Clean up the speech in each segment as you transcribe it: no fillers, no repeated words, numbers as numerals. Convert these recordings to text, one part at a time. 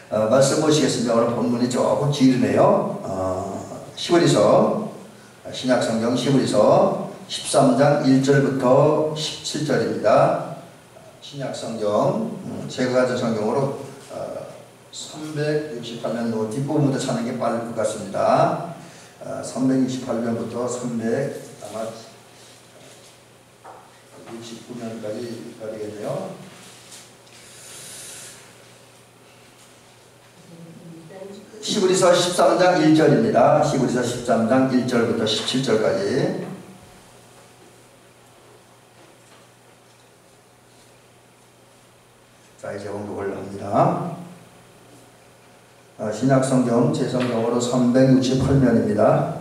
말씀 보시겠습니다. 오늘 본문이 조금 길네요. 히브리서, 신약성경 히브리서 13장 1절부터 17절입니다. 신약성경, 제가 가진 성경으로 368면 뒷부분부터 찾는 게 빠를 것 같습니다. 368면부터 369면까지 가야 되겠네요. 히브리서 13장 1절입니다. 히브리서 13장 1절부터 17절까지. 자, 이제 공독을 합니다. 신약성경 제 성경으로 368면입니다.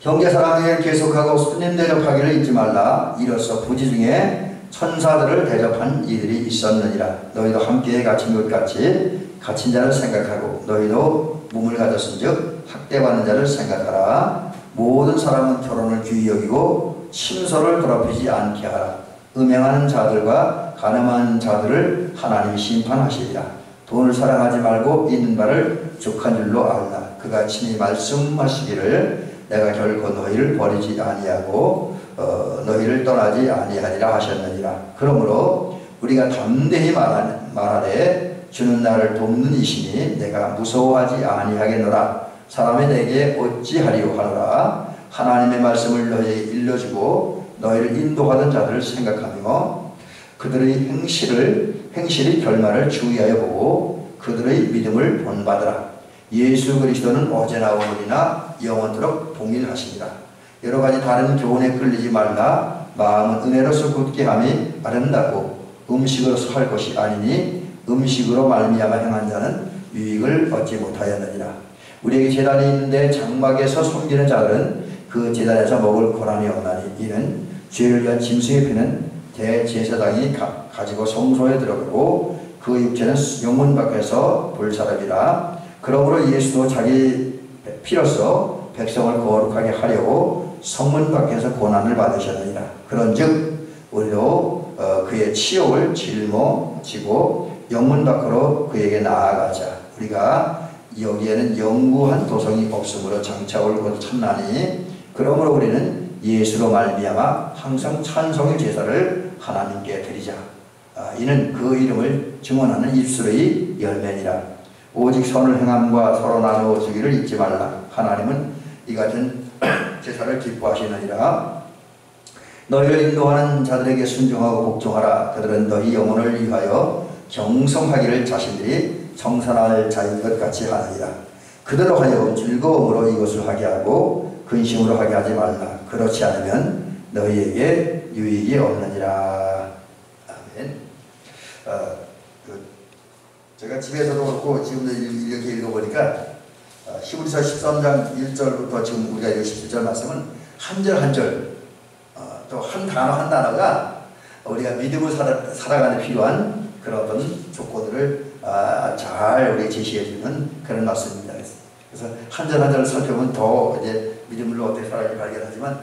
형제사랑을 계속하고 손님 대접하기를 잊지 말라. 이로써 부지 중에 천사들을 대접한 이들이 있었느니라. 너희도 함께 갇힌 것 같이 갇힌 자를 생각하고 너희도 몸을 가졌은즉 학대받는 자를 생각하라. 모든 사람은 결혼을 귀히 여기고 침소를 더럽히지 않게 하라. 음행하는 자들과 가늠한 자들을 하나님이 심판하시리라. 돈을 사랑하지 말고 있는 바를 족한 줄로 알라. 그가 친히 말씀하시기를 내가 결코 너희를 버리지 아니하고 너희를 떠나지 아니하리라 하셨느니라. 그러므로 우리가 담대히 말하되 주는 나를 돕는 이시니 내가 무서워하지 아니하겠노라. 사람이 내게 어찌하리요 하노라. 하나님의 말씀을 너희에게 일러주고 너희를 인도하던 자들을 생각하며 그들의 행실의 결말을 주의하여 보고 그들의 믿음을 본받으라. 예수 그리스도는 어제나 오늘이나 영원토록 동일하시니라. 여러 가지 다른 교훈에 끌리지 말라. 마음은 은혜로서 굳게 함이 아름답고 음식으로서 할 것이 아니니 음식으로 말미암아 행한 자는 유익을 얻지 못하였느니라. 우리에게 제단이 있는데 장막에서 섬기는 자들은 그 제단에서 먹을 고난이 없나니 이는 죄를 위한 짐승의 피는 대제사장이 가지고 성소에 들어가고 그 육체는 영문 밖에서 볼 사람이라. 그러므로 예수도 자기 피로써 백성을 거룩하게 하려고 성문 밖에서 고난을 받으셨느니라. 그런즉 우리도 그의 치욕을 짊어지고 영문 밖으로 그에게 나아가자. 우리가 여기에는 영구한 도성이 없으므로 장차 올 것 참나니 그러므로 우리는 예수로 말미암아 항상 찬송의 제사를 하나님께 드리자. 이는 그 이름을 증언하는 입술의 열매니라. 오직 선을 행함과 서로 나누어 주기를 잊지 말라. 하나님은 이 같은 제사를 기뻐하시느니라. 너희를 인도하는 자들에게 순종하고 복종하라. 그들은 너희 영혼을 위하여 경성하기를 자신들이 청산할 자인 것 같이 하느니라. 그대로 하여 즐거움으로 이것을 하게 하고 근심으로 하게 하지 말라. 그렇지 않으면 너희에게 유익이 없느니라. 아멘. 제가 집에서도 그렇고 지금도 이렇게 읽어보니까 히브리서 13장 1절부터 지금 우리가 17절 말씀은 한 절 한 절 또 한 단어 한 단어가 우리가 믿음을 살아가는 필요한 그런 어떤 조건들을 잘 우리에게 제시해주는 그런 말씀입니다. 그래서 한 절 한 절을 살펴보면 더 이제 믿음으로 어떻게 살아야지 발견하지만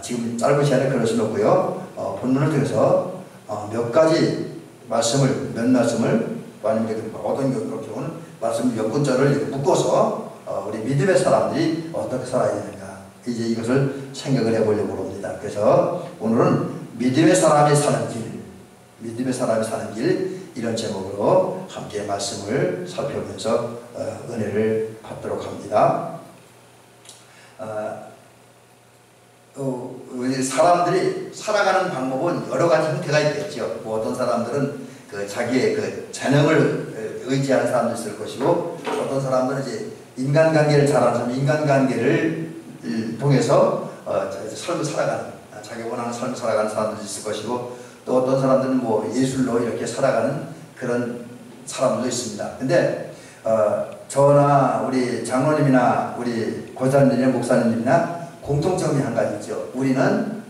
지금 짧은 시간에 그럴 수는 없고요. 본문을 통해서 몇 가지 말씀을 아니면 어떤 경우는 말씀 몇 군절을 묶어서 우리 믿음의 사람들이 어떻게 살아야 되는가 이제 이것을 생각을 해보려고 합니다. 그래서 오늘은 믿음의 사람이 사는 길 이런 제목으로 함께 말씀을 살펴보면서 은혜를 받도록 합니다. 우리 사람들이 살아가는 방법은 여러 가지 형태가 있겠죠. 뭐 어떤 사람들은 자기의 그 재능을 의지하는 사람도 있을 것이고 어떤 사람들은 이제 인간관계를 잘하는 사람, 인간관계를 통해서 삶을 살아가는 자기 원하는 삶을 살아가는 사람들도 있을 것이고 또 어떤 사람들은 뭐 예술로 이렇게 살아가는 그런 사람들도 있습니다. 근데 저나 우리 장로님이나 우리 권사님이나 목사님이나 공통점이 한 가지 있죠. 우리는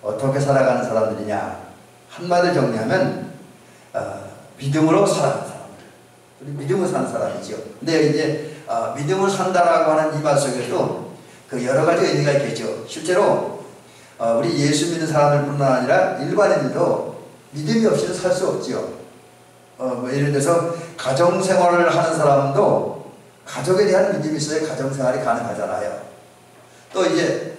어떻게 살아가는 사람들이냐 한마디로 정리하면 믿음으로 살아가는 사람들, 우리 믿음으로 사는 사람이죠. 근데 이제 믿음으로 산다라고 하는 이 말 속에도 그 여러 가지 의미가 있겠죠. 실제로 우리 예수 믿는 사람들뿐만 아니라 일반인들도 믿음이 없이는 살 수 없죠. 뭐 예를 들어서 가정생활을 하는 사람도 가족에 대한 믿음이 있어야 가정생활이 가능하잖아요. 또 이제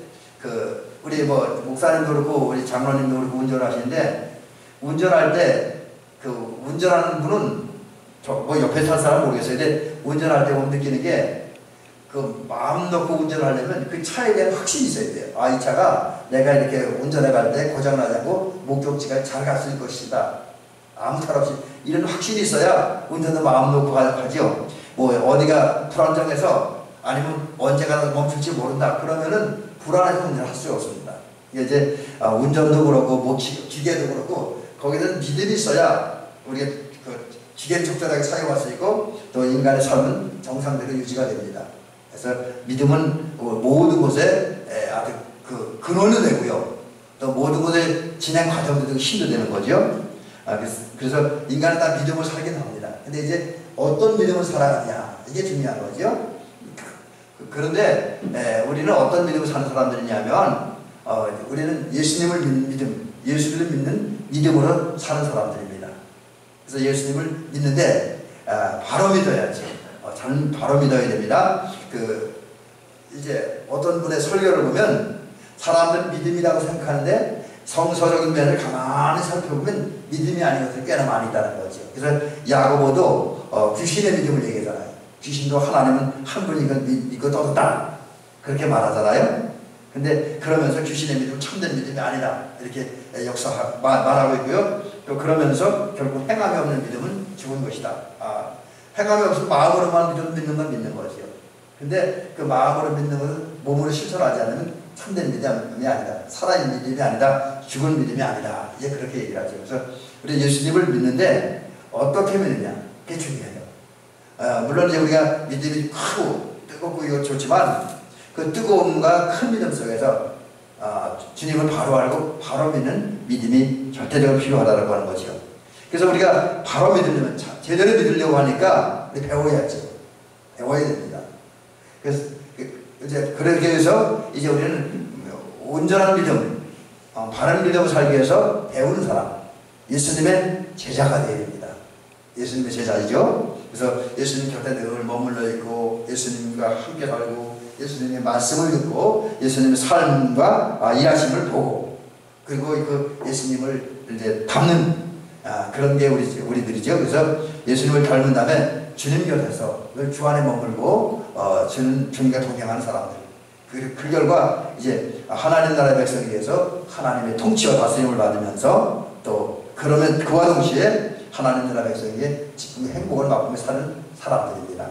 우리 뭐 목사님도 그렇고 우리 장로님도 그렇고 운전하시는데, 운전할 때 운전하는 분은 뭐 옆에 탈 사람 모르겠어요. 근데 운전할 때 보면 느끼는 게 마음 놓고 운전하려면 그 차에 대한 확신이 있어야 돼요. 이 차가 내가 이렇게 운전해 갈 때 고장나지 않고 목적지까지 잘 갈 수 있을 것이다. 아무 탈 없이 이런 확신이 있어야 운전도 마음 놓고 하죠. 뭐 어디가 불안정해서 아니면 언제가 멈출지 모른다. 그러면은 불안해서 운전할 수가 없습니다. 이제 운전도 그렇고 뭐 기계도 그렇고 거기는 믿음이 있어야 우리가 기계를 적절하게 사용할 수 있고 또 인간의 삶은 정상대로 유지가 됩니다. 그래서 믿음은 모든 곳에 아주 근원이 되고요. 또 모든 곳에 진행 과정도 되고 힘도 되는 거죠. 그래서 인간은 다 믿음을 살긴 합니다. 근데 이제 어떤 믿음을 살아가냐, 이게 중요한 거죠. 그런데 우리는 어떤 믿음을 사는 사람들이냐면 우리는 예수님을 믿는 믿음, 예수를 믿는 믿음으로 사는 사람들입니다. 그래서 예수님을 믿는데 바로 믿어야죠. 저는 바로 믿어야 됩니다. 이제 어떤 분의 설교를 보면 사람들은 믿음이라고 생각하는데 성서적인 면을 가만히 살펴보면 믿음이 아닌 것들이 꽤나 많이 있다는 거죠. 그래서 야고보도 귀신의 믿음을 얘기하잖아요. 귀신도 하나님은 한 분이니까 믿고 떠든다, 그렇게 말하잖아요. 근데 그러면서 귀신의 믿음은 참된 믿음이 아니다, 이렇게 말하고 있고요. 또 그러면서 결국 행함이 없는 믿음은 죽은 것이다. 행함이 없으면 마음으로만 믿는 건 믿는 거죠. 근데 그 마음으로 믿는 것은 몸으로 실천하지 않으면 참된 믿음이 아니다, 살아있는 믿음이 아니다, 죽은 믿음이 아니다, 이제 그렇게 얘기를 하죠. 그래서 우리 예수님을 믿는데 어떻게 믿느냐, 그게 중요해요. 물론 이제 우리가 믿음이 크고 뜨겁고 이거 좋지만 그 뜨거움과 큰 믿음 속에서 주님을 바로 알고 바로 믿는 믿음이 절대적으로 필요하다고 하는 거죠. 그래서 우리가 바로 믿으려면 제대로 믿으려고 하니까 우리 배워야죠. 배워야 됩니다. 그래서 이제 그렇게 해서 이제 우리는 온전한 믿음, 바른 믿음을 살기 위해서 배우는 사람, 예수님의 제자가 되어야 됩니다. 예수님의 제자이죠. 그래서 예수님 곁에 늘 머물러 있고 예수님과 함께 살고 예수님의 말씀을 듣고 예수님의 삶과 일하심을 보고 그리고 그 예수님을 이제 담는 그런 게 우리들이죠. 그래서 예수님을 닮은 다음에 주님 곁에서 늘 주 안에 머물고 주님과 동행하는 사람들, 그 결과 이제 하나님 나라의 백성에 대해서 하나님의 통치와 다스림을 받으면서 또 그러면 그와 동시에 하나님 나라 백성에게 지금 행복을 맛보며 사는 사람들입니다.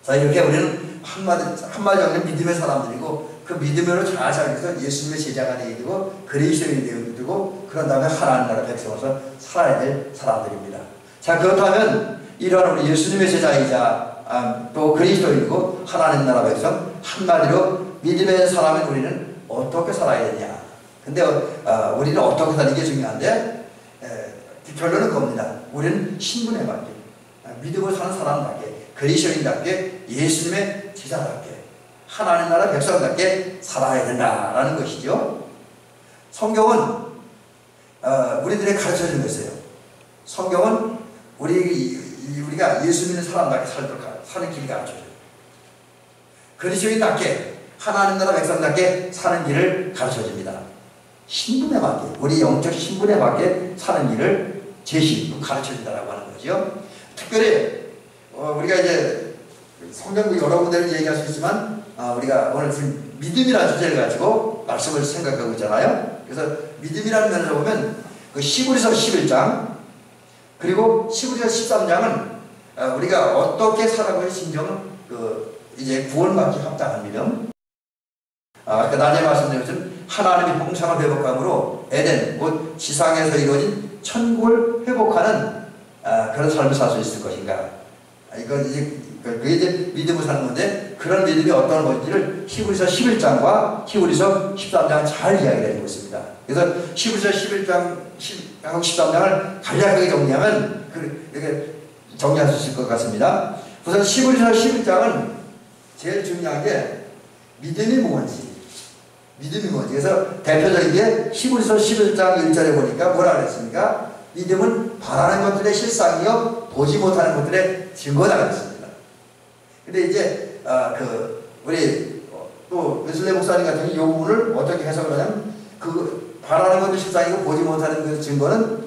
자, 이렇게 우리는 한마디 없는 믿음의 사람들이고 그 믿음으로 잘 살기 위해서 예수님의 제자가 되고 그리스도인이 되고 그런 다음에 하나님 나라 백성으로서 살아야 될 사람들입니다. 자, 그렇다면 이러한 우리 예수님의 제자이자 또 그리스도인이고 하나님 나라 백성, 한마디로 믿음의 사람인 우리는 어떻게 살아야 되냐. 근데 우리는 어떻게 사는 게 중요한데 결론은 겁니다. 우리는 신분에 맞게 믿음을 사는 사람답게 그리스도인답게 예수님의 제자답게 하나님 나라 백성답게 살아야 된다라는 것이죠. 성경은 우리들에게 가르쳐주는 것이에요. 성경은 우리가 예수 믿는 사람답게 사는 길을 가르쳐줘요. 그리스도인답게 하나님 나라 백성답게 사는 길을 가르쳐줍니다. 신분에 맞게, 우리 영적 신분에 맞게 사는 길을 가르쳐준다라고 하는 거죠. 특별히 우리가 이제 성경 여러 군데를 얘기할 수 있지만 우리가 오늘 믿음이라는 주제를 가지고 말씀을 생각하고 있잖아요. 그래서 믿음이라는 면에서 보면 그 히브리서 11장 그리고 히브리서 13장은 우리가 어떻게 살아가야 진정 이제 구원받기 합당한 믿음. 아까 낮에 말씀드린 것처럼 하나님의 형상을 회복함으로 에덴, 곧 지상에서 이루어진 천국을 회복하는 그런 삶을 살 수 있을 것인가. 그게 이제 믿음을 사는 건데 그런 믿음이 어떤 건지를 히브리서 11장과 히브리서 13장은 잘 이야기를 해주고 있습니다. 그래서 히브리서 11장하고 13장을 간략하게 정리하면 이렇게 정리할 수 있을 것 같습니다. 우선 히브리서 11장은 제일 중요한 게 믿음이 뭔지. 그래서 대표적인 게 히브리서 11장 1절에 보니까 뭐라 그랬습니까? 믿음은 바라는 것들의 실상이요 보지 못하는 것들의 증거다 그랬습니다. 근데 이제 우리 또 웨슬레 목사님 같은 이 부분을 어떻게 해석을 하냐면 그 바라는 것도 실상이고 보지 못하는 그 증거는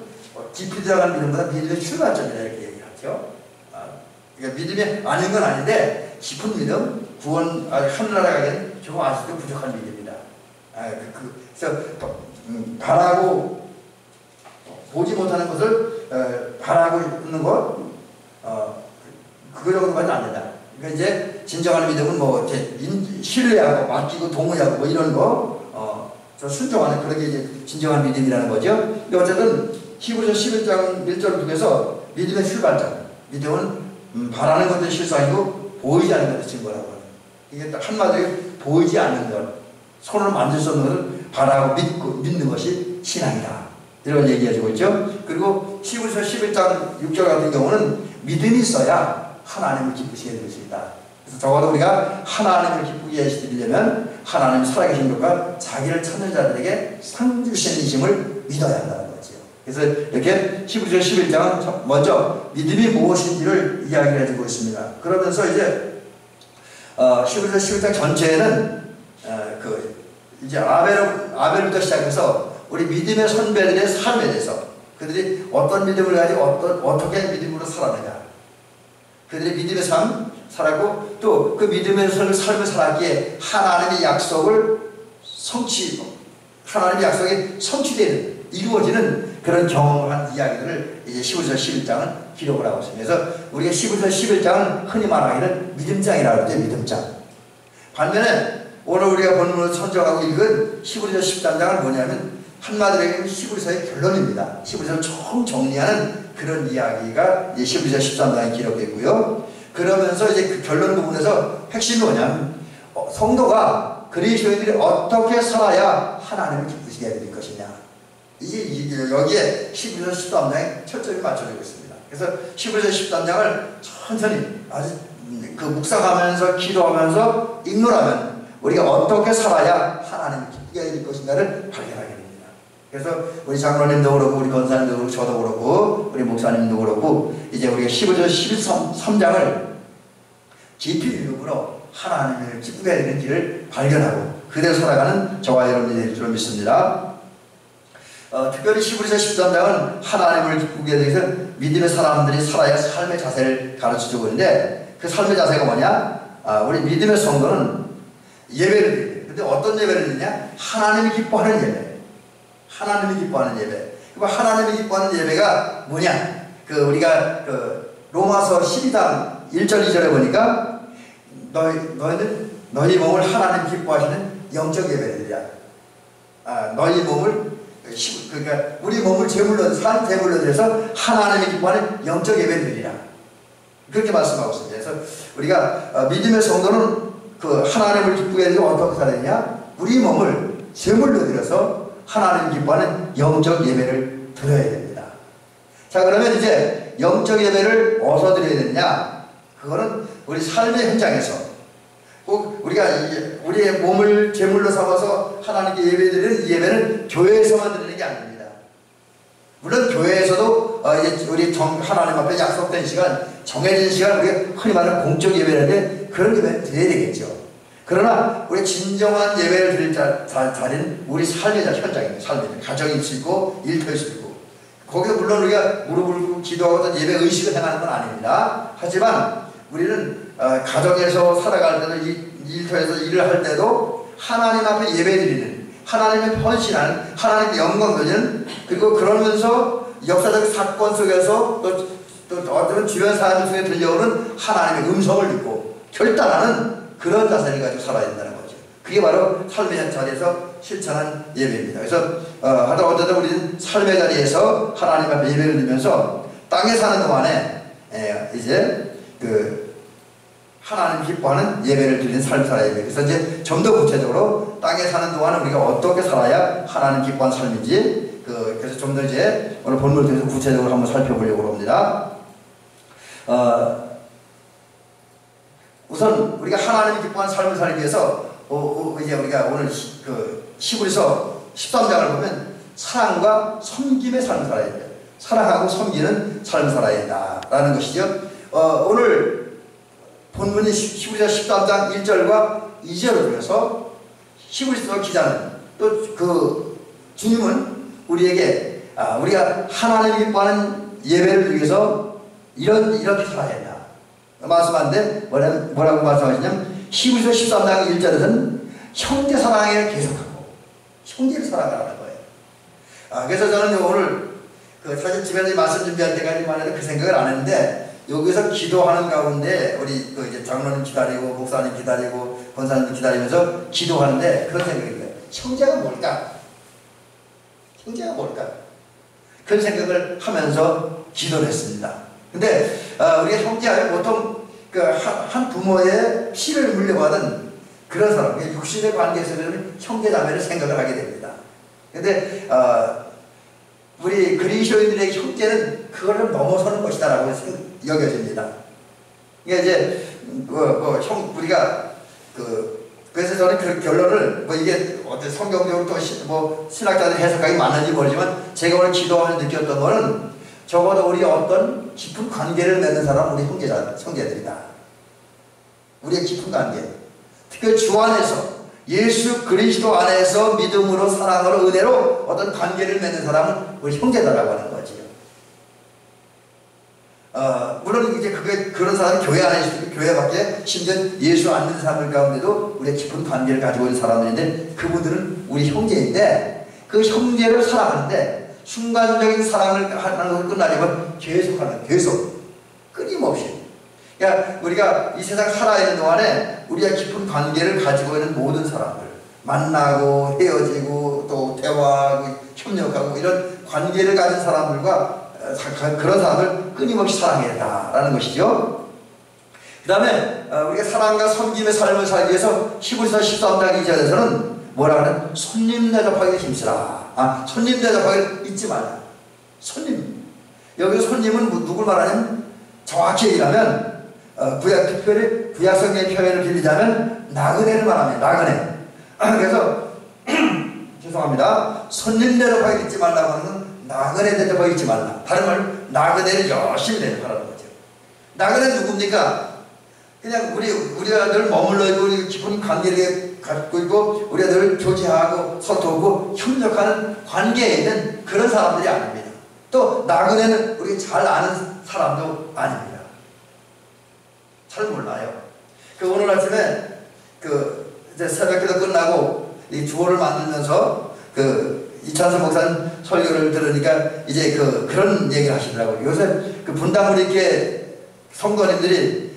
깊이 들어가는 믿음보다 믿음의 출발점이다 이렇게 얘기하죠. 그러니까 믿음이 아닌 건 아닌데 깊은 믿음, 구원 하늘나라 가기에는 조금 아직도 부족한 믿음이다. 그래서 바라고 보지 못하는 것을 바라고 있는 것 그거 정도까지는 안 된다. 그러니까 이제 진정한 믿음은 뭐 이제 신뢰하고 맡기고 동의하고 뭐 이런 거 저 순종하는 그런 게 이제 진정한 믿음이라는 거죠. 근데 어쨌든 히브리서 11장 1절을 통해서 믿음의 출발점, 믿음은 바라는 것도 실상이고 보이지 않는 것도 증거라고 하는. 이게 딱 한마디로 보이지 않는 것, 손으로 만질 수 없는 것을 바라고 믿는 것이 신앙이다. 이런 얘기해주고 있죠. 그리고 히브리서 11장 6절 같은 경우는 믿음이 있어야 하나님을 기쁘시게 될 수 있다. 그래서 적어도 우리가 하나님을 기쁘게 해드리려면 하나님이 살아계신 것과 자기를 찾는 자들에게 상 주시는 믿어야 한다는 거죠. 그래서 이렇게 히브리서 11장은 먼저 믿음이 무엇인지를 이야기를 해주고 있습니다. 그러면서 이제 히브리서 11장 전체에는 이제 아벨부터 시작해서 우리 믿음의 선배들의 삶에 대해서 그들이 어떤 믿음을 가지고 어떻게 믿음으로 살았느냐, 그들의 믿음의 삶 살았고 또 그 믿음의 삶을 살았기에 하나님의 약속이 성취되는 이루어지는 그런 경험한 이야기들을 이제 히브리서 11장은 기록을 하고 있습니다. 그래서 우리가 히브리서 11장은 흔히 말하기는 믿음장이라고 하죠. 믿음장. 반면에 오늘 우리가 본문으로 선정하고 읽은 히브리서 13장은 뭐냐면 한마디로 얘기하면 히브리서의 결론입니다. 히브리서를 총 정리하는 그런 이야기가 이제 히브리서 13장에 기록되고요. 그러면서 이제 그 결론 부분에서 핵심이 뭐냐면 성도가 그리스도인들이 어떻게 살아야 하나님을 기쁘시게 해드릴 것이냐. 이게 여기에 히브리서 13장에 초점이 맞춰지고 있습니다. 그래서 히브리서 13장을 천천히 아주 묵상하면서 기도하면서 읽노라면 우리가 어떻게 살아야 하나님을 기쁘게 해드릴 것인가를 발견하게 됩니다. 그래서 우리 장로님도 그렇고 우리 권사님도 그렇고 저도 그렇고 우리 목사님도 그렇고 이제 우리가 히브리서 13장을 깊이 읽음으로 하나님을 기쁘게 해드리는 길을 발견하고 그대로 살아가는 저와 여러분이 될 줄 믿습니다. 특별히 히브리서 13장은 하나님을 기쁘게 하기 위해서 믿음의 사람들이 살아야 삶의 자세를 가르쳐주고 있는데 그 삶의 자세가 뭐냐? 우리 믿음의 성도는 예배를 드려요. 근데 어떤 예배를 드리냐? 하나님이 기뻐하는 예배. 하나님이 기뻐하는 예배. 그럼 하나님이 기뻐하는 예배가 뭐냐? 우리가 로마서 12장 1절 2절에 보니까 너희는 너희 몸을 하나님 기뻐하시는 영적 예배를 드리라. 너희 몸을 그러니까 우리 몸을 제물로 드려서 하나님이 기뻐하는 영적 예배를 드리라. 그렇게 말씀하고 있습니다. 그래서 우리가 믿음의 성도는 그 하나님을 기쁘게 해드리고 어떻게 살아야 우리 몸을 제물로 드려서 하나님 기뻐하는 영적 예배를 드려야 됩니다. 자, 그러면 이제 영적 예배를 어디서 드려야 되느냐? 그거는 우리 삶의 현장에서 꼭 우리가 우리의 몸을 제물로 삼아서 하나님께 예배드리는 이 예배는 교회에서만 드리는 게 아닙니다. 물론 교회에서도 우리 하나님 앞에 약속된 시간, 정해진 시간, 우리가 흔히 말하는 공적 예배인데 그런 예배는 드려야 되겠죠. 그러나 우리 진정한 예배를 드릴 자리는 우리 삶의 현장입니다. 삶의 가정일 수 있고 일터일 수 있고 거기서 물론 우리가 무릎을 꿇고 기도하고 예배 의식을 행하는 건 아닙니다. 하지만 우리는 가정에서 살아갈 때도 일터에서 일을 할 때도 하나님 앞에 예배드리는 하나님의 헌신하는 하나님의 영광 돌리는 그리고 그러면서 역사적 사건 속에서 또 어떤 주변 사람 중에 들려오는 하나님의 음성을 듣고 결단하는 그런 자세를 가지고 살아야 된다는 거죠. 그게 바로 삶의 자리에서 실천한 예배입니다. 그래서 어쨌든 우리는 삶의 자리에서 하나님 앞에 예배를 드리면서 땅에 사는 동안에 이제 하나님 기뻐하는 예배를 드리는 삶을 살아야 돼요. 그래서 이제 좀 더 구체적으로 땅에 사는 동안 우리가 어떻게 살아야 하나님 기뻐하는 삶인지 그래서 좀 더 이제 오늘 본문을 통해서 구체적으로 한번 살펴보려고 합니다. 우선 우리가 하나님 기뻐하는 삶을 살기 위해서 이제 우리가 오늘 히브리서 13장을 보면 사랑과 섬김의 삶을 살아야 돼요. 사랑하고 섬기는 삶을 살아야 된다라는 것이죠. 오늘 본문이 히브리서 13장 1절과 2절을 통해서 히브리서 기자는 또 그 주님은 우리에게 우리가 하나님을 기뻐하는 예배를 위해서 이렇게 살아야 된다 말씀하는데 뭐라고 말씀하시냐면 히브리서 13장 1절에서는 형제 사랑을 계속하고 형제를 사랑하라는 거예요. 그래서 저는 오늘 사실 집에서 말씀 준비할 때까지만 해도 그 생각을 안 했는데 여기서 기도하는 가운데 우리 이제 장로님 기다리고 목사님 기다리고 권사님 기다리면서 기도하는데 그런 생각이 들어요. 형제가 뭘까? 형제가 뭘까? 그런 생각을 하면서 기도를 했습니다. 근데 우리가 형제하면 보통 한 부모의 피를 물려받은 그런 사람, 육신의 관계에서는 형제자매를 생각을 하게 됩니다. 근데 우리 그리스도인들의 형제는 그거를 넘어서는 것이다라고 여겨집니다. 이게 이제 우리가 그래서 저는 그 결론을 이게 어떤 성경적으로 또 신학자들 해석하기 많은지 모르지만 제가 오늘 기도하면서 느꼈던 거는 적어도 우리 어떤 깊은 관계를 맺는 사람은 우리 형제들이다. 우리의 깊은 관계, 특히 주 안에서 예수 그리스도 안에서 믿음으로 사랑으로 은혜로 어떤 관계를 맺는 사람은 우리 형제다라고 하는 거지요. 물론 이제 그런 사람이 교회 안에 있으니까 교회 밖에 심지어 예수 안 믿는 사람들 가운데도 우리의 깊은 관계를 가지고 있는 사람들인데 그분들은 우리 형제인데 그 형제를 사랑하는데 순간적인 사랑을 하는 것을 끝나려면 계속 끊임없이 그러니까 우리가 이 세상 살아있는 동안에 우리가 깊은 관계를 가지고 있는 모든 사람들 만나고 헤어지고 또 대화하고 협력하고 이런 관계를 가진 사람들과 그런 사람을 끊임없이 사랑해야 된다라는 것이죠. 그 다음에 우리가 사랑과 섬김의 삶을 살기 위해서 히브리서 13장 2절에서는 뭐라 하는 손님 대접하기를 힘쓰라. 손님 대접하기를 잊지 말라. 손님. 여기서 손님은 누굴 말하냐면 정확히 얘기하면 특별히 구약성경의 표현을 빌리자면 나그네를 말합니다. 나그네. 그래서 죄송합니다. 손님 대접하기를 잊지 말라고 하는 건 나그네 대접하기 잊지 말라. 다른 말로 나그네를 열심히 대접하라는 거죠. 나그네 누굽니까? 그냥 우리가 늘 머물러 있고 우리 깊은 관계를 갖고 있고 우리가 늘 교제하고 서투르고 협력하는 관계에 있는 그런 사람들이 아닙니다. 또 나그네는 우리가 잘 아는 사람도 아닙니다. 잘 몰라요. 오늘 아침에 이제 새벽기도 끝나고 이 주호를 만들면서 이찬수 목사님 설교를 들으니까 이제 그런 얘기를 하시더라고요. 요새 분당 우리 교회 성도님들이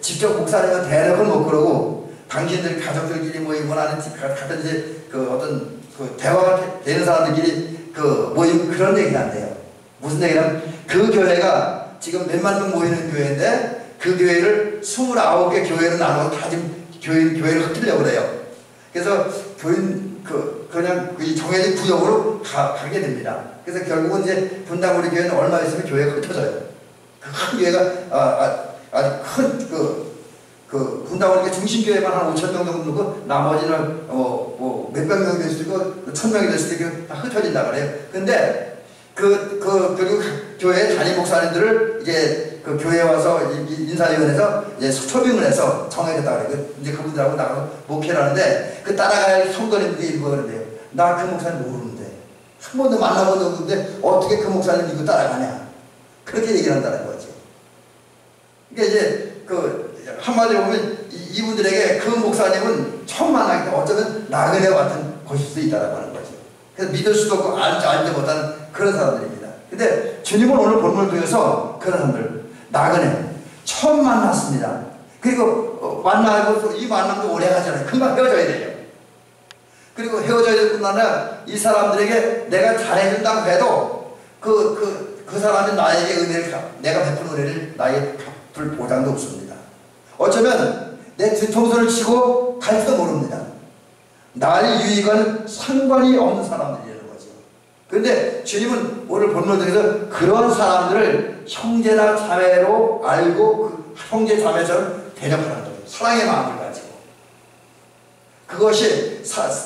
직접 목사님은 대놓고 못 그러고 당신들 가족들끼리 모이거나 아니면 가든지 어떤 대화가 되는 사람들끼리 모임 그런 얘기를 한대요. 무슨 얘기냐면 그 교회가 지금 몇만 명 모이는 교회인데 그 교회를 29개 교회로 나눠서 다 지금 교회를 흩으려고 그래요. 그래서 그냥 정해진 구역으로 가게 됩니다. 그래서 결국은 이제 분당 우리 교회는 얼마 있으면 교회가 흩어져요. 큰 교회가 아주 큰 분당 우리 중심교회만 한 5,000명 정도 되고 나머지는 몇백 명이 될 수도 있고 1,000명이 될 수도 있고 다 흩어진다 그래요. 근데 그리고 교회 담임 목사님들을 이제 교회에 와서 인사위원회에서 이제 초빙을 해서 정해졌다 그래요. 이제 그분들하고 나가서 목회를 하는데 따라가야 할 성도님들이 일부 그러는데요. 나 그 목사님 모르는데 한 번도 만나본 적도 없는데 어떻게 그 목사님 믿고 따라가냐 그렇게 얘기를 한다는 거죠. 그러니까 이제 한마디로 보면 이분들에게 그 목사님은 처음 만나기 때문에 어쩌면 나그네와 같은 곳일 수 있다고 하는 거죠. 그래서 믿을 수도 없고 알지 못하는 그런 사람들입니다. 근데 주님은 오늘 본문을 통해서 그런 사람들 나그네 처음 만났습니다. 그리고 만나고 이 만남도 오래 가잖아요. 금방 헤어져야 돼요. 그리고 헤어져야 될 뿐 아니라 이 사람들에게 내가 잘해준다고 해도 그 사람이 나에게 내가 베푼 은혜를 나에게 갚을 보장도 없습니다. 어쩌면 내 뒤통수를 치고 갈지도 모릅니다. 나를 유익하는 상관이 없는 사람들이라는 거죠. 그런데 주님은 오늘 본문을 통해서 그런 사람들을 형제나 자매로 알고 형제 자매처럼 대접하는 거죠. 사랑의 마음을 가지고. 그것이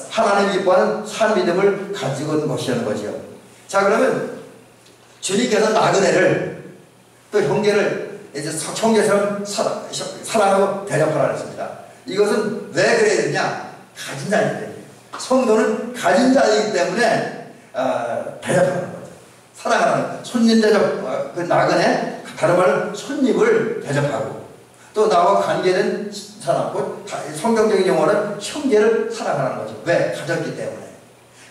하나님 기뻐하는 산 믿음을 가지고 있는 것이라는 거죠. 자, 그러면 주님께서 나그네를 또 형제를 이제 형제처럼 사랑하고 대접하라 했습니다. 이것은 왜 그래야 되냐? 가진 자이기 때문에. 성도는 가진 자이기 때문에 대접하는 거죠. 사랑하는 손님 대접, 그 나그네, 다른 말로 손님을 대접하고, 또 나와 관계된 사람, 성경적인 용어는 형제를 사랑하는 거죠. 왜? 가졌기 때문에.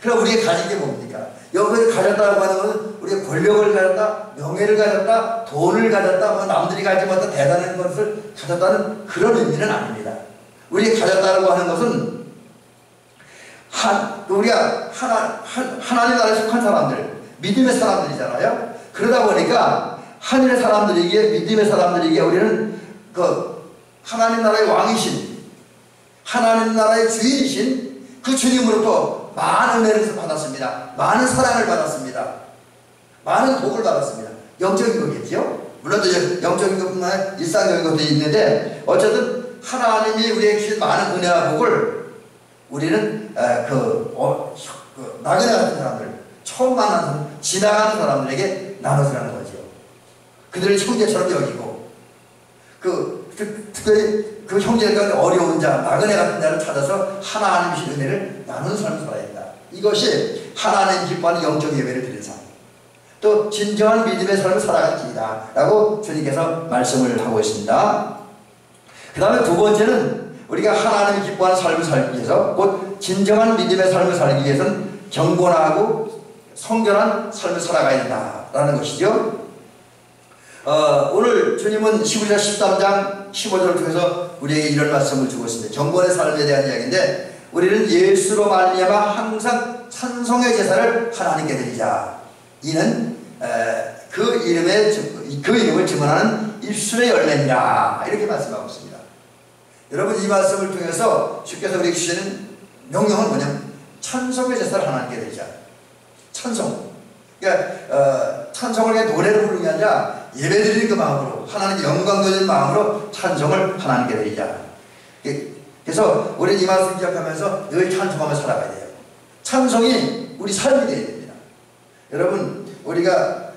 그럼 우리가 가진 게 뭡니까? 여기서 가졌다고 하는 것은 우리가 권력을 가졌다, 명예를 가졌다, 돈을 가졌다, 뭐 남들이 가지 못한 대단한 것을 가졌다는 그런 의미는 아닙니다. 우리가 가졌다고 하는 것은 우리가 하나님 나라에 속한 사람들, 믿음의 사람들이잖아요. 그러다 보니까 하늘의 사람들에게, 믿음의 사람들에게 우리는 그 하나님 나라의 왕이신, 하나님 나라의 주인이신 그 주님으로부터 많은 은혜를 받았습니다. 많은 사랑을 받았습니다. 많은 복을 받았습니다. 영적인 거겠죠? 물론 영적인 것뿐만 아니라 일상적인 것도 있는데, 어쨌든 하나님이 우리에게 주신 많은 은혜와 복을 우리는 나그네 같은 사람들, 처음 만나는 지나가는 사람들에게 나눠주라는 거죠. 그들을 형제처럼 여기고, 특별히 그 형제가 어려운 자, 나그네 같은 자를 찾아서 하나님의 은혜를 나누는 삶을 살아야 된다. 이것이 하나님 기뻐하는 영적 예배를 드리는 삶, 또 진정한 믿음의 삶을 살아가는 길이다 라고 주님께서 말씀을 하고 있습니다. 그 다음에 두 번째는 우리가 하나님이 기뻐하는 삶을 살기 위해서, 곧 진정한 믿음의 삶을 살기 위해서는 경건하고 성결한 삶을 살아가야 된다라는 것이죠. 오늘 주님은 히브리서 13장 15절을 통해서 우리에게 이런 말씀을 주고 있습니다. 경건의 삶에 대한 이야기인데, 우리는 예수로 말미암아 항상 찬송의 제사를 하나님께 드리자. 이는 그 이름을 증언하는 입술의 열매니라. 이렇게 말씀하고 있습니다. 여러분, 이 말씀을 통해서 주께서 우리에게 주시는 명령은 뭐냐면 찬송의 제사를 하나님께 드리자. 찬송. 그러니까 찬송을 그냥 노래를 부르는 게 아니라 예배드리는 그 마음으로, 하나님께 영광 돌리는 마음으로 찬송을 하나님께 드리자. 그래서 우리는 이 말씀 기억하면서 늘 찬송하며 살아가야 돼요. 찬송이 우리 삶이 되어야 됩니다. 여러분, 우리가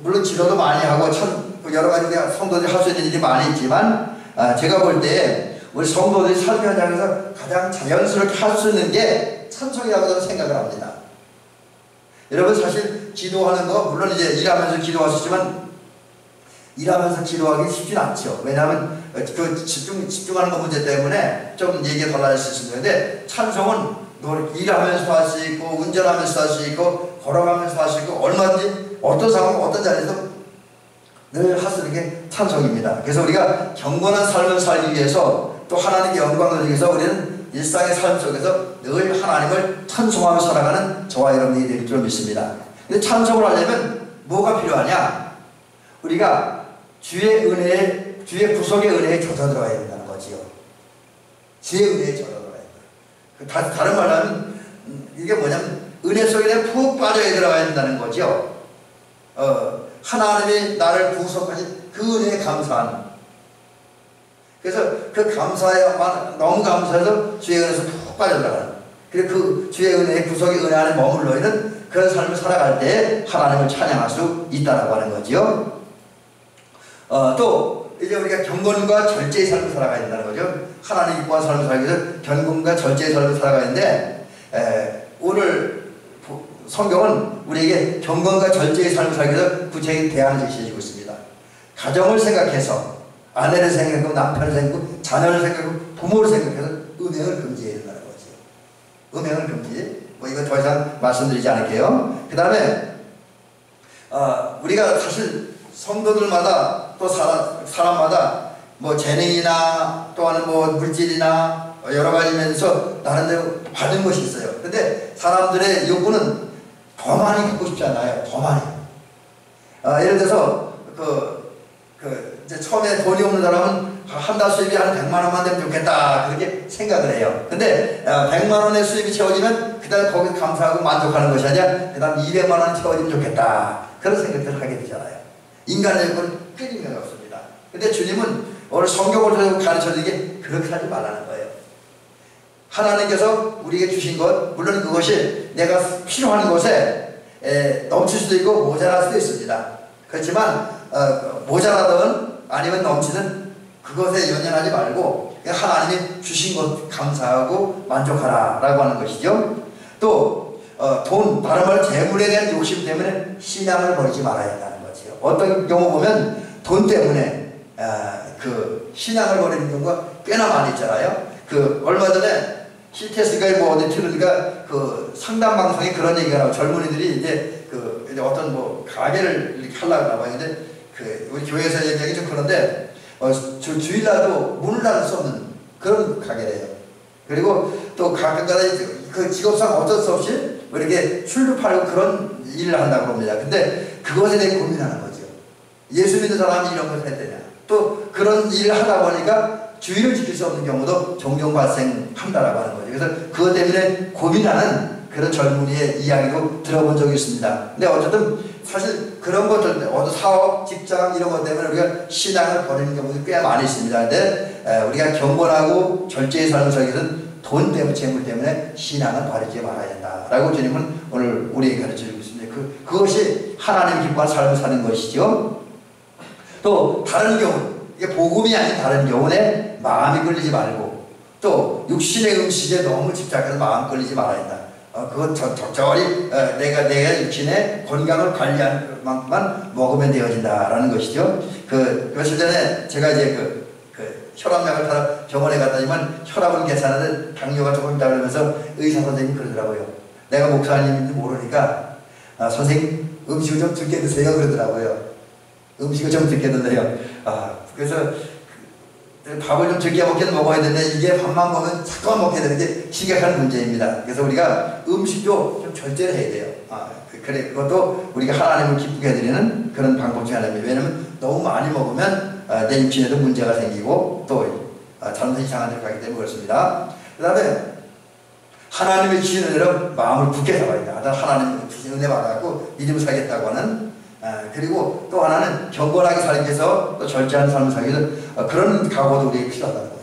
물론 기도도 많이 하고 여러 가지 성도들이 할 수 있는 일이 많이 있지만, 제가 볼 때 우리 성도들이 삶의 현장에서 가장 자연스럽게 할 수 있는 게 찬송이라고 저는 생각을 합니다. 여러분, 사실 기도하는 거, 물론 이제 일하면서 기도할 수 있지만 일하면서 기도하기 쉽진 않죠. 왜냐하면 집중하는 거 문제 때문에 좀 얘기가 달라질 수 있는데, 찬송은 일하면서 할 수 있고, 운전하면서 할 수 있고, 걸어가면서 할 수 있고, 얼마든지 어떤 상황, 어떤 자리에서 늘 할 수 있는 게 찬송입니다. 그래서 우리가 경건한 삶을 살기 위해서, 또 하나님께 영광을 드리기 위해서 우리는 일상의 삶 속에서 늘 하나님을 찬송하며 살아가는 저와 여러분이 될 줄 믿습니다. 근데 찬송을 하려면 뭐가 필요하냐? 우리가 주의 구속의 은혜에 젖어들어야 된다는 거지요. 주의 은혜에 젖어들어야 된다. 다른 말로 하면 이게 뭐냐면 은혜 속에 푹 빠져 들어가야 된다는 거죠. 하나님이 나를 구속하신 그 은혜에 감사하는, 그래서 그 감사에 너무 감사해서 주의 은혜에서 푹 빠져들어가는, 그리고 그 주의 은혜의 구속의 은혜 안에 머물러 있는 그런 삶을 살아갈 때 하나님을 찬양할 수 있다라고 하는 거죠. 또 이제 우리가 경건과 절제의 삶을 살아가야 된다는 거죠. 하나님 기뻐하는 삶을 살기 위해서 경건과 절제의 삶을 살아가야 하는데, 오늘 성경은 우리에게 경건과 절제의 삶을 살기 위해서 구체적인 대안을 제시해주고 있습니다. 가정을 생각해서, 아내를 생각하고, 남편을 생각하고, 자녀를 생각하고, 부모를 생각해서 음행을 금지해야 된다는 거죠. 음행을 금지. 이거 더 이상 말씀드리지 않을게요. 그 다음에 우리가 사실 성도들마다, 또 사람마다 뭐 재능이나 또는 뭐 물질이나 여러 가지 면에서 나름대로 받은 것이 있어요. 근데 사람들의 욕구는 더 많이 갖고 싶지 않아요. 더 많이. 예를 들어서 이제 처음에 돈이 없는 사람은 한 달 수입이 한 100만 원만 되면 좋겠다, 그렇게 생각을 해요. 근데 100만 원의 수입이 채워지면 그 다음 거기서 감사하고 만족하는 것이 아니라 그 다음 200만 원이 채워지면 좋겠다, 그런 생각들을 하게 되잖아요. 인간의 욕구는 끊임이 없습니다. 근데 주님은 오늘 성경을 가르쳐주는 게 그렇게 하지 말라는 거예요. 하나님께서 우리에게 주신 것, 물론 그것이 내가 필요한 곳에 넘칠 수도 있고 모자랄 수도 있습니다. 그렇지만 모자라든 아니면 넘치든 그것에 연연하지 말고 하나님이 주신 것 감사하고 만족하라 라고 하는 것이죠. 또 돈, 다른 말 재물에 대한 욕심 때문에 신앙을 버리지 말아야 한다는 거죠. 어떤 경우 보면 돈 때문에 그 신앙을 버리는 경우가 꽤나 많이 있잖아요. 그 얼마 전에 CTS가 뭐 어디 들으니까 그 상담 방송에 그런 얘기가 나와요. 젊은이들이 이제 이제 어떤 뭐 가게를 이렇게 하려고 나와요. 근데 그 우리 교회에서 얘기하기 좀 그런데 주일날도 문을 닫을 수 없는 그런 가게래요. 그리고 또 가끔가다 그 직업상 어쩔 수 없이 뭐 이렇게 술도 팔고 그런 일을 한다고 합니다. 근데 그것에 대해 고민하는 거죠. 예수 믿는 사람이 이런 것을 했대냐. 또 그런 일을 하다 보니까 주의를 지킬 수 없는 경우도 종종 발생한다라고 하는 거죠. 그래서 그것 때문에 고민하는 그런 젊은이의 이야기도 들어본 적이 있습니다. 근데 어쨌든 사실 그런 것들, 사업, 직장 이런 것 때문에 우리가 신앙을 버리는 경우도 꽤 많이 있습니다. 근데 우리가 경건하고 절제의 삶을 살기 위해서는 돈 때문에, 재물 때문에 신앙을 버리지 말아야 된다라고 주님은 오늘 우리에게 가르쳐주고 있습니다. 그것이 하나님 기뻐하는 삶을 사는 것이죠. 또 다른 경우, 이게 복음이 아닌 다른 경우에 마음이 끌리지 말고 또 육신의 음식에 너무 집착해서 마음 끌리지 말아야 한다. 그것 적절히 내가 육신의 건강을 관리하는 만큼만 먹으면 되어진다라는 것이죠. 며칠 전에 제가 이제 혈압약을 타러 병원에 갔더니만 혈압은 괜찮은데 당뇨가 조금 있다 그러면서 의사 선생님이 그러더라고요. 내가 목사님인지 모르니까 선생님 음식을 좀 적게 드세요 그러더라고요. 음식을 좀 적게 드세요. 그래서 밥을 좀 적게 먹기는 먹어야 되는데 이게 밥만 먹으면 자꾸만 먹게 되는 게 심각한 문제입니다. 그래서 우리가 음식도 좀 절제를 해야 돼요. 그래, 그것도 우리가 하나님을 기쁘게 해드리는 그런 방법 중 하나입니다. 왜냐하면 너무 많이 먹으면 내 육신에도 문제가 생기고 또 잘못 이상한 데로 가기 때문에 그렇습니다. 그 다음에 하나님의 주시는 대로 마음을 굳게 잡아야 된다. 하나님 은혜 받아갖고 믿음을 살겠다고 하는 그리고 또 하나는 경건하게 살기 위해서 또 절제하는 삶을 살기 위해서 그런 각오도 우리에게 필요하다는 거죠.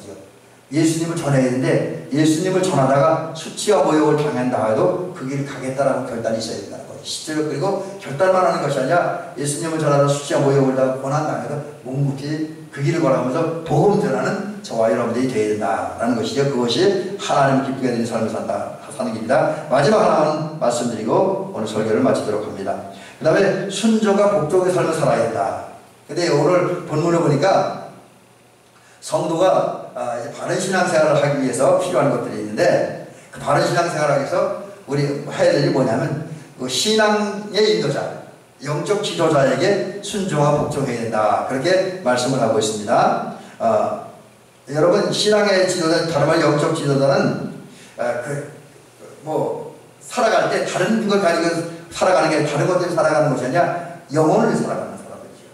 예수님을 전해야 되는데 예수님을 전하다가 수치와 모욕을 당한다 해도 그 길을 가겠다라는 결단이 있어야 된다는 거죠. 실제로 그리고 결단만 하는 것이 아니라 예수님을 전하다 수치와 모욕을 고난당해도 묵묵히 그 길을 걸어가면서 복음 전하는 저와 여러분들이 되어야 된다는 것이죠. 그것이 하나님을 기쁘게 하는 삶을 사는 길이다. 마지막 하나만 말씀드리고 오늘 설교를 마치도록 합니다. 그 다음에 순종과 복종의 삶을 살아야 된다. 근데 오늘 본문을 보니까 성도가 이제 바른 신앙생활을 하기 위해서 필요한 것들이 있는데 그 바른 신앙생활을 하기 위해서 우리 해야 될 일이 뭐냐면 그 신앙의 인도자, 영적 지도자에게 순종하고 복종해야 된다. 그렇게 말씀을 하고 있습니다. 여러분 신앙의 지도자, 다른 말 영적 지도자는 살아갈 때 다른 걸 가지고 살아가는 게 다른 것들이 살아가는 것이 아니라 영혼을 살아가는 사람이죠.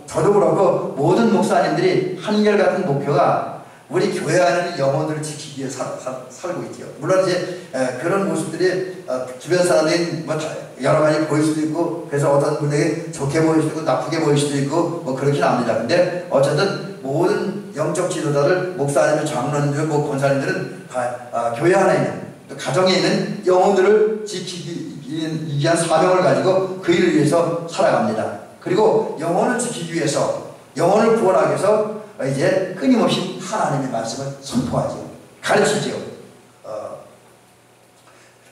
저도 그렇고 모든 목사님들이 한결같은 목표가 우리 교회 안에 영혼들을 지키기 위해 살고 있죠. 물론 이제 그런 모습들이 주변 사람들이 여러 가지 보일 수도 있고 그래서 어떤 분에게 좋게 보일 수도 있고 나쁘게 보일 수도 있고 그렇긴 합니다. 근데 어쨌든 모든 영적 지도자들 목사님들, 장로님들, 권사님들은 다 교회 안에 있는 또 가정에 있는 영혼들을 지키기 위한 사명을 가지고 그 일을 위해서 살아갑니다. 그리고 영혼을 지키기 위해서 영혼을 구원하기 위해서 이제 끊임없이 하나님의 말씀을 선포하죠. 가르치죠.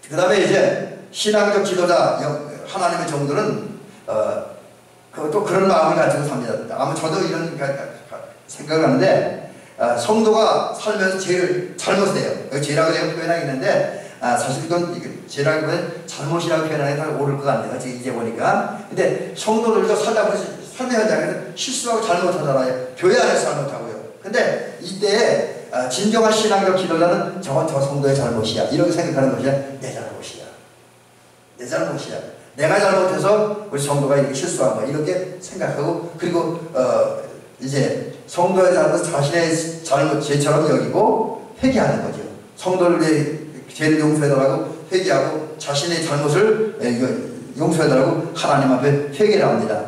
그 다음에 이제 신앙적 지도자 하나님의 종들은 또 그런 마음을 가지고 삽니다. 아마 저도 이런 생각을 하는데 성도가 살면서 죄를 잘못해요. 죄라고 제가 표현하겠는데 사실 이건 죄라기보다는 잘못이라고 표현하는 게 더 옳을 것 같네요. 이제 보니까. 근데 성도들도 살다 보면 삶의 현장에서 실수하고 잘못하잖아요. 교회 안에서 잘못하고요. 근데 이때 진정한 신앙적 지도자는 저 성도의 잘못이야. 이렇게 생각하는 것이 아니라 내 잘못이야. 내 잘못이야. 내가 잘못해서 우리 성도가 이렇게 실수한 거야. 이렇게 생각하고 그리고 이제 성도의 잘못 자신의 잘못 죄처럼 여기고 회개하는 거죠. 성도를 죄를 용서해달라고 회개하고 자신의 잘못을 용서해달라고 하나님 앞에 회개를 합니다.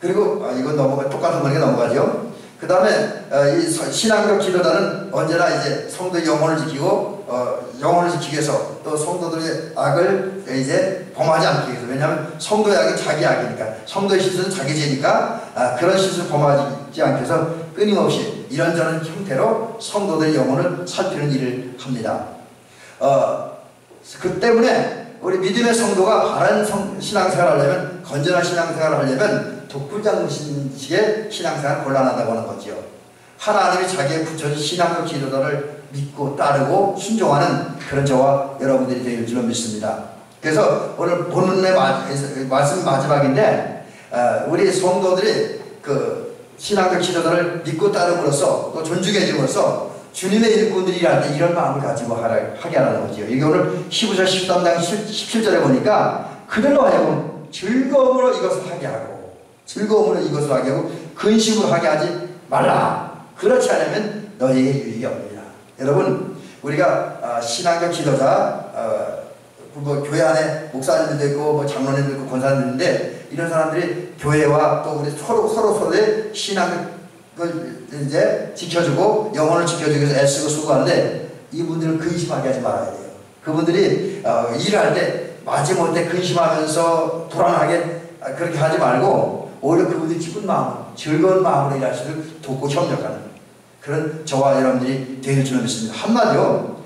그리고 이건 똑같은 거니까 넘어가죠. 그 다음에 이 신앙적 지도자는 언제나 이제 성도의 영혼을 지키고 영혼을 지키기 위해서 또 성도들의 악을 이제 범하지 않기 위해서. 왜냐하면 성도의 악이 자기 악이니까, 성도의 실수는 자기 죄니까 그런 실수를 범하지 않기 위해서 끊임없이 이런저런 형태로 성도들의 영혼을 살피는 일을 합니다. 그 때문에 우리 믿음의 성도가 바른 신앙생활을 하려면, 건전한 신앙생활을 하려면 독불장구식의 신앙생활은 곤란하다고 하는 거지요. 하나님이 자기의 붙여진 신앙적 지도자를 믿고 따르고 순종하는 그런 저와 여러분들이 되길 줄로 믿습니다. 그래서 오늘 본문의 말씀 마지막인데, 우리 성도들이 그 신앙적 지도자를 믿고 따름으로써 또 존중해 줌으로써 주님의 일꾼들이 일할 때 이런 마음을 가지고 하게 하라는 거지요. 이게 오늘 히브리서 13장 17절에 보니까 그들로 하여금 즐거움으로 이것을 하게 하고, 즐거움으로 이것을 하게 하고 근심으로 하게 하지 말라. 그렇지 않으면 너희에게 유익이 없느니라. 여러분, 우리가 신앙적 지도자, 교회 안에 목사님들도 있고 장로님도 있고 권사님들인데, 이런 사람들이 교회와 또 우리 서로의 신앙을 이제 지켜주고 영혼을 지켜주기 위해서 애쓰고 수고하는데, 이분들을 근심하게 하지 말아야 돼요. 그분들이 일할 때 마지못해 근심하면서 불안하게 그렇게 하지 말고, 오히려 그분들이 기쁜 마음, 즐거운 마음으로 일할 수 있도록 돕고 협력하는 그런 저와 여러분들이 되길 줄로 믿습니다. 한마디로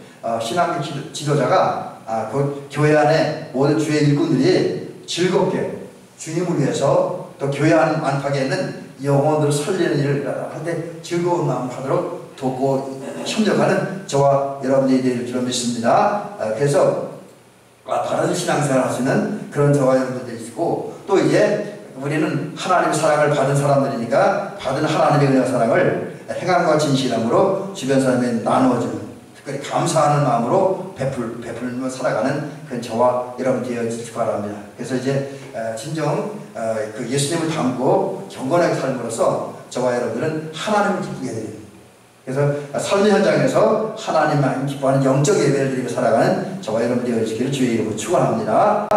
신앙 지도자가 그 교회 안에 모든 주의 일꾼들이 즐겁게 주님을 위해서 또 교회 안팎에 있는 영혼들을 살리는 일을 할 때 즐거운 마음 하도록 돕고 협력하는 저와 여러분들이 되길 줄로 믿습니다. 그래서 바른 신앙생활을 하시는 그런 저와 여러분들이 있고, 또 이제 우리는 하나님의 사랑을 받은 사람들이니까 받은 하나님의 은혜와 사랑을 행함과 진실함으로 주변 사람에게 나누어주는, 특별히 감사하는 마음으로 베풀며 살아가는 그런 저와 여러분 되어지기 바랍니다. 그래서 이제 진정 그 예수님을 닮고 경건하게 삶으로써 저와 여러분들은 하나님을 기쁘게 해드리는, 그래서 삶의 현장에서 하나님만 기뻐하는 영적 예배를 드리며 살아가는 저와 여러분 되어지기를 주의 이름으로 축원합니다.